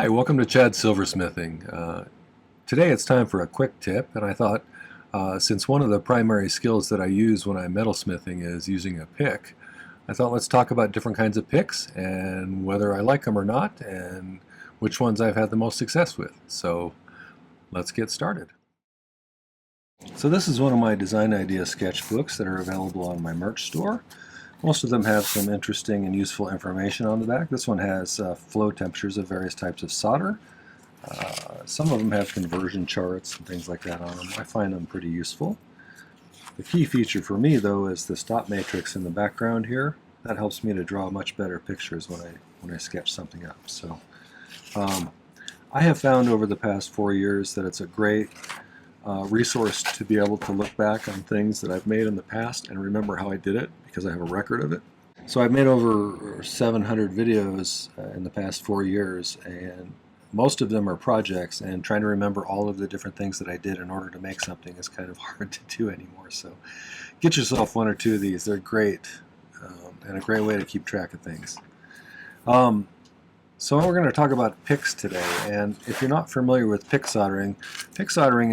Hi, welcome to Chad's Silversmithing. Today it's time for a quick tip, and I thought since one of the primary skills that I use when I'm metalsmithing is using a pick, I thought let's talk about different kinds of picks and whether I like them or not and which ones I've had the most success with. So let's get started. So this is one of my design idea sketchbooks that are available on my merch store. Most of them have some interesting and useful information on the back. This one has flow temperatures of various types of solder. Some of them have conversion charts and things like that on them. I find them pretty useful. The key feature for me, though, is the stop matrix in the background here. That helps me to draw much better pictures when I sketch something up. So I have found over the past 4 years that it's a great resource to be able to look back on things that I've made in the past and remember how I did it because I have a record of it. So I've made over 700 videos in the past 4 years, and most of them are projects, and trying to remember all of the different things that I did in order to make something is kind of hard to do anymore. So get yourself one or two of these. They're great and a great way to keep track of things. So we're going to talk about picks today, and if you're not familiar with pick soldering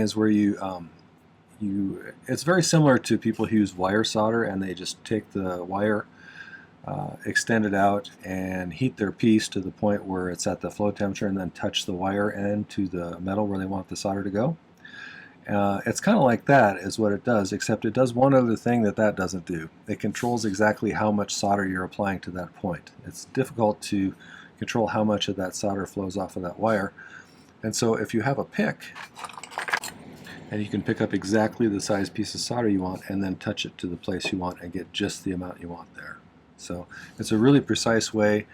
is where it's very similar to people who use wire solder, and they just take the wire, extend it out, and heat their piece to the point where it's at the flow temperature, and then touch the wire end to the metal where they want the solder to go. It's kind of like that is what it does, except it does one other thing that doesn't do. It controls exactly how much solder you're applying to that point. It's difficult to control how much of that solder flows off of that wire. And so if you have a pick, and you can pick up exactly the size piece of solder you want and then touch it to the place you want and get just the amount you want there. So it's a really precise way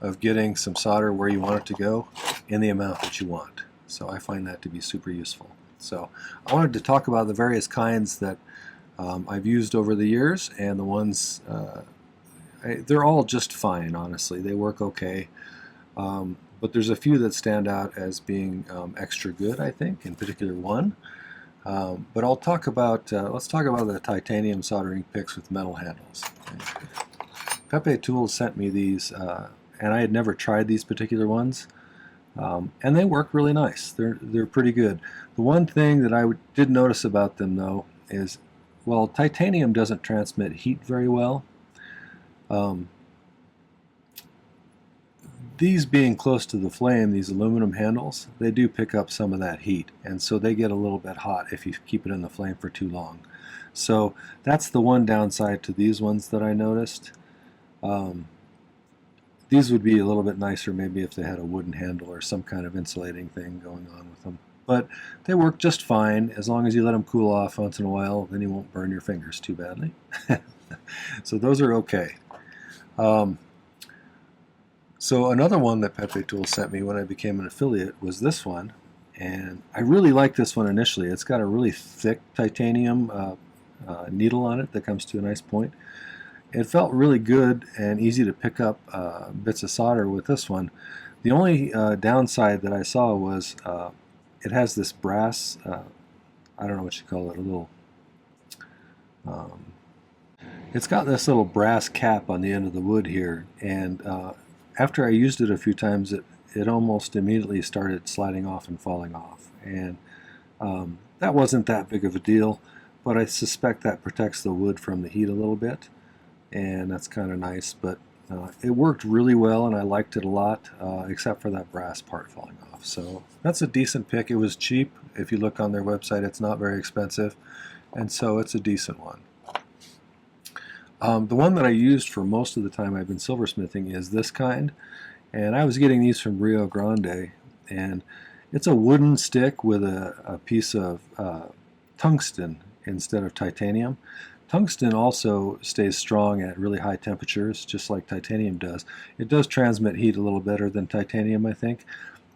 of getting some solder where you want it to go in the amount that you want. So I find that to be super useful. So I wanted to talk about the various kinds that I've used over the years, and the ones they're all just fine, honestly. They work okay. But there's a few that stand out as being extra good, I think, in particular one. But I'll talk about, let's talk about the titanium soldering picks with metal handles. Pepe Tools sent me these, and I had never tried these particular ones. And they work really nice. They're pretty good. The one thing that I did notice about them, though, is, well, titanium doesn't transmit heat very well. These being close to the flame, these aluminum handles, they do pick up some of that heat, and so they get a little bit hot if you keep it in the flame for too long. So that's the one downside to these ones that I noticed. These would be a little bit nicer maybe if they had a wooden handle or some kind of insulating thing going on with them. But they work just fine as long as you let them cool off once in a while. Then you won't burn your fingers too badly. So those are okay. So another one that Pepe Tools sent me when I became an affiliate was this one, and I really liked this one initially. It's got a really thick titanium needle on it that comes to a nice point. It felt really good and easy to pick up bits of solder with this one. The only downside that I saw was it has this brass, I don't know what you call it, a little, it's got this little brass cap on the end of the wood here, and after I used it a few times, it almost immediately started sliding off and falling off. And that wasn't that big of a deal, but I suspect that protects the wood from the heat a little bit, and that's kind of nice. But it worked really well, and I liked it a lot, except for that brass part falling off. So that's a decent pick. It was cheap. If you look on their website, it's not very expensive, and so it's a decent one. The one that I used for most of the time I've been silversmithing is this kind, and I was getting these from Rio Grande, and it's a wooden stick with a piece of tungsten instead of titanium. Tungsten also stays strong at really high temperatures, just like titanium does. It does transmit heat a little better than titanium, I think,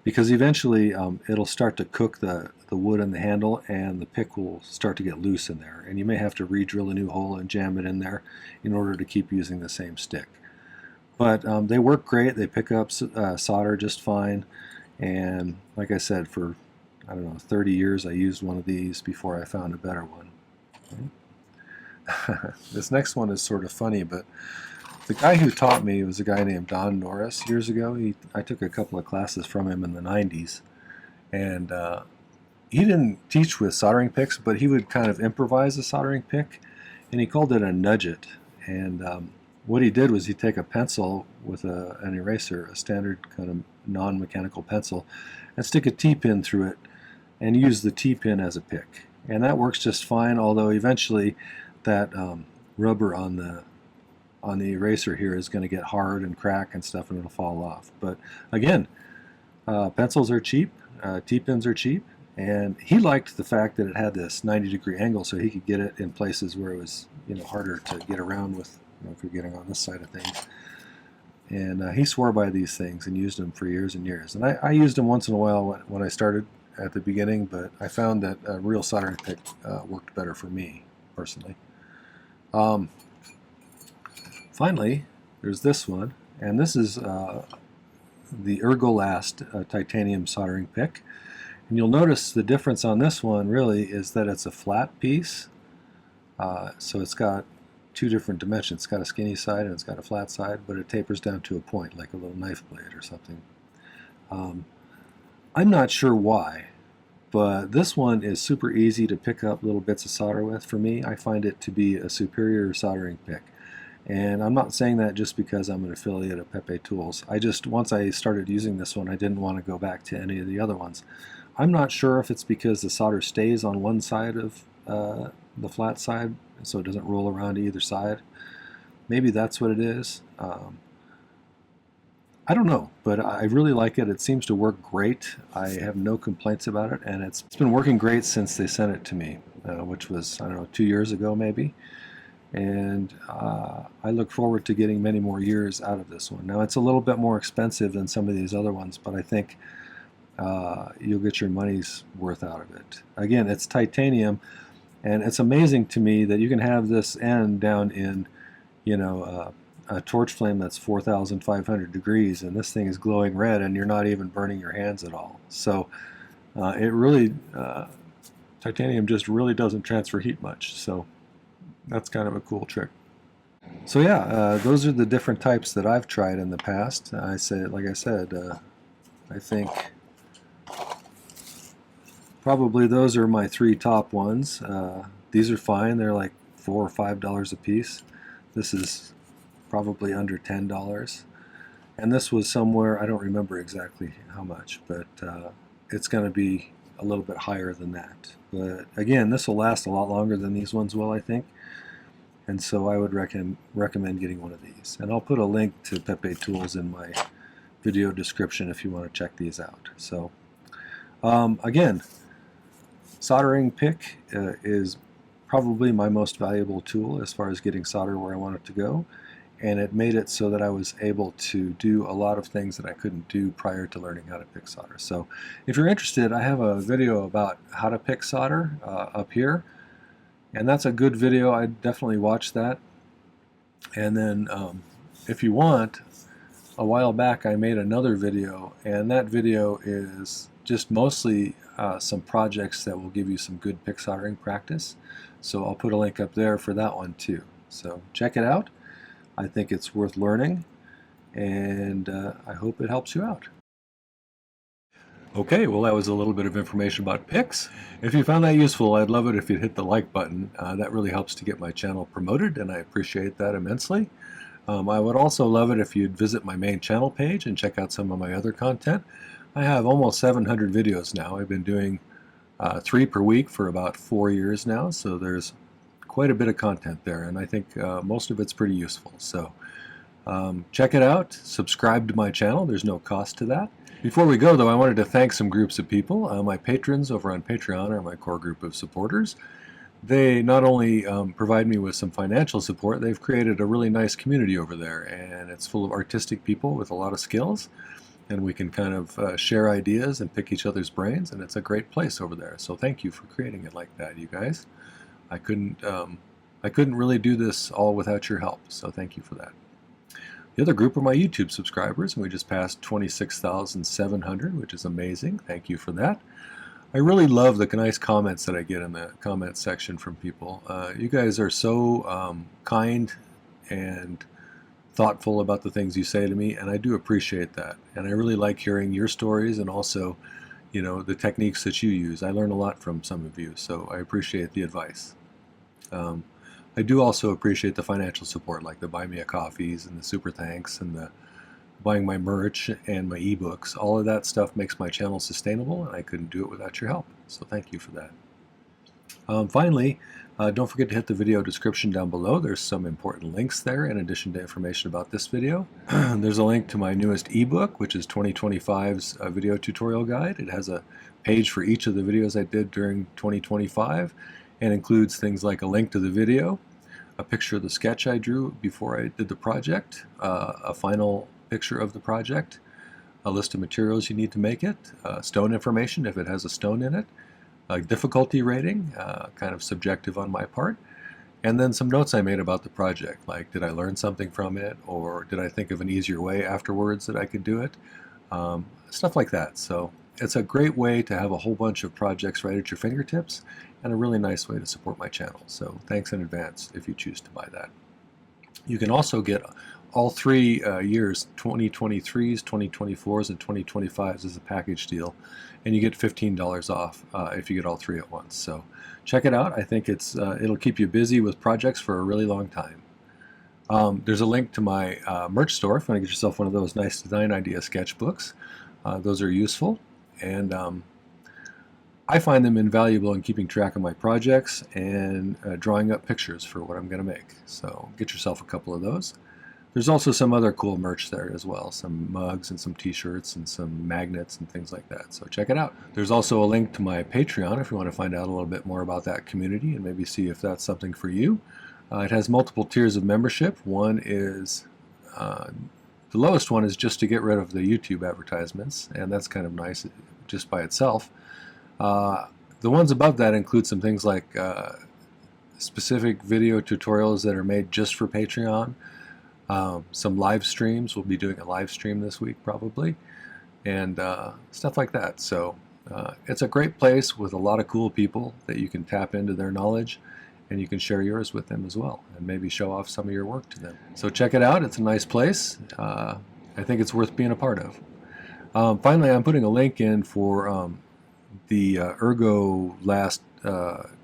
because eventually it'll start to cook the wood in the handle, and the pick will start to get loose in there, and you may have to re-drill a new hole and jam it in there in order to keep using the same stick. But they work great. They pick up solder just fine, and like I said, for I don't know, 30 years I used one of these before I found a better one. This next one is sort of funny, but The guy who taught me was a guy named Don Norris years ago. I took a couple of classes from him in the 90s, and he didn't teach with soldering picks, but he would kind of improvise a soldering pick, and he called it a nudget. And what he did was he'd take a pencil with an eraser, a standard kind of non-mechanical pencil, and stick a T-pin through it and use the T-pin as a pick. And that works just fine, although eventually that rubber on the eraser here is going to get hard and crack and stuff, and it'll fall off. But again, pencils are cheap, T-pins are cheap, and he liked the fact that it had this 90-degree angle, so he could get it in places where it was, you know, harder to get around with, you know, if you're getting on this side of things. And he swore by these things and used them for years and years. And I used them once in a while when I started at the beginning, but I found that a real soldering pick worked better for me personally. Finally, there's this one, and this is the Ergolast titanium soldering pick. And you'll notice the difference on this one really is that it's a flat piece. So it's got two different dimensions. It's got a skinny side and it's got a flat side, but it tapers down to a point, like a little knife blade or something. I'm not sure why, but this one is super easy to pick up little bits of solder with. For me, I find it to be a superior soldering pick. And I'm not saying that just because I'm an affiliate of Pepe Tools. Once I started using this one, I didn't want to go back to any of the other ones. I'm not sure if it's because the solder stays on one side of the flat side, so it doesn't roll around to either side. Maybe that's what it is. I don't know, but I really like it. It seems to work great. I have no complaints about it, and it's been working great since they sent it to me, which was, I don't know, 2 years ago maybe. And I look forward to getting many more years out of this one. Now, it's a little bit more expensive than some of these other ones, but I think you'll get your money's worth out of it. Again, it's titanium, and it's amazing to me that you can have this end down in, you know, a torch flame that's 4,500 degrees, and this thing is glowing red, and you're not even burning your hands at all. So it really, titanium just really doesn't transfer heat much. So that's kind of a cool trick. So yeah, those are the different types that I've tried in the past. Like I said, I think probably those are my 3 top ones. These are fine. They're like $4 or $5 a piece. This is probably under $10. And this was somewhere, I don't remember exactly how much, but it's going to be a little bit higher than that. But again, this will last a lot longer than these ones will, I think. And so I would recommend getting one of these. And I'll put a link to Pepe Tools in my video description if you want to check these out. So again, soldering pick is probably my most valuable tool as far as getting solder where I want it to go. And it made it so that I was able to do a lot of things that I couldn't do prior to learning how to pick solder. So if you're interested, I have a video about how to pick solder up here. And that's a good video. I'd definitely watch that. And then if you want, a while back I made another video, and that video is just mostly some projects that will give you some good pick soldering practice. So I'll put a link up there for that one too. So check it out. I think it's worth learning, and I hope it helps you out. Okay, well that was a little bit of information about picks. If you found that useful, I'd love it if you'd hit the like button. That really helps to get my channel promoted, and I appreciate that immensely. I would also love it if you'd visit my main channel page and check out some of my other content. I have almost 700 videos now. I've been doing 3 per week for about 4 years now, so there's quite a bit of content there, and I think most of it's pretty useful. So check it out, subscribe to my channel, there's no cost to that. Before we go though, I wanted to thank some groups of people. My patrons over on Patreon are my core group of supporters. They not only provide me with some financial support, they've created a really nice community over there, and it's full of artistic people with a lot of skills, and we can kind of share ideas and pick each other's brains, and it's a great place over there. So thank you for creating it like that, you guys. I couldn't really do this all without your help, so thank you for that. The other group are my YouTube subscribers, and we just passed 26,700, which is amazing. Thank you for that. I really love the nice comments that I get in the comment section from people. You guys are so kind and thoughtful about the things you say to me, and I do appreciate that. And I really like hearing your stories and also, you know, the techniques that you use. I learn a lot from some of you, so I appreciate the advice. I do also appreciate the financial support, like the Buy Me a Coffees and the Super Thanks and the buying my merch and my ebooks. All of that stuff makes my channel sustainable, and I couldn't do it without your help. So thank you for that. Finally, don't forget to hit the video description down below. There's some important links there in addition to information about this video. There's a link to my newest ebook, which is 2025's video tutorial guide. It has a page for each of the videos I did during 2025 and includes things like a link to the video, a picture of the sketch I drew before I did the project, a final picture of the project, a list of materials you need to make it, stone information if it has a stone in it, a difficulty rating, kind of subjective on my part, and then some notes I made about the project, like did I learn something from it, or did I think of an easier way afterwards that I could do it, stuff like that. So it's a great way to have a whole bunch of projects right at your fingertips, and a really nice way to support my channel. So thanks in advance if you choose to buy that. You can also get all 3 years, 2023s, 2024s, and 2025s as a package deal, and you get $15 off if you get all 3 at once. So check it out. I think it'll keep you busy with projects for a really long time. There's a link to my merch store if you want to get yourself one of those nice design idea sketchbooks. Those are useful, and I find them invaluable in keeping track of my projects and drawing up pictures for what I'm going to make. So get yourself a couple of those. There's also some other cool merch there as well, some mugs and some t-shirts and some magnets and things like that. So check it out. There's also a link to my Patreon if you want to find out a little bit more about that community and maybe see if that's something for you. It has multiple tiers of membership. One is, the lowest one is just to get rid of the YouTube advertisements, and that's kind of nice just by itself. The ones above that include some things like specific video tutorials that are made just for Patreon, some live streams. We'll be doing a live stream this week probably, and stuff like that. So it's a great place with a lot of cool people that you can tap into their knowledge, and you can share yours with them as well and maybe show off some of your work to them. So check it out. It's a nice place. I think it's worth being a part of. Finally, I'm putting a link in for the Ergolast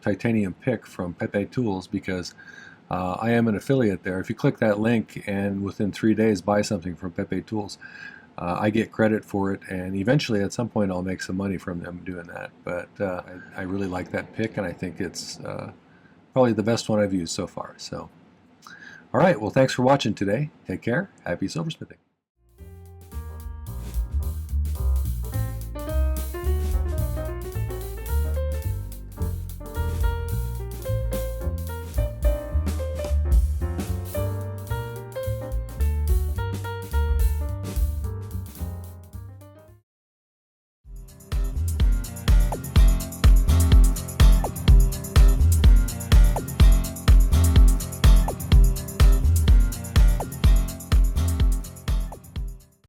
titanium pick from Pepe Tools, because I am an affiliate there. If you click that link and within 3 days buy something from Pepe Tools, I get credit for it, and eventually at some point I'll make some money from them doing that. But I really like that pick, and I think it's probably the best one I've used so far. So, all right, well, thanks for watching today. Take care. Happy silversmithing.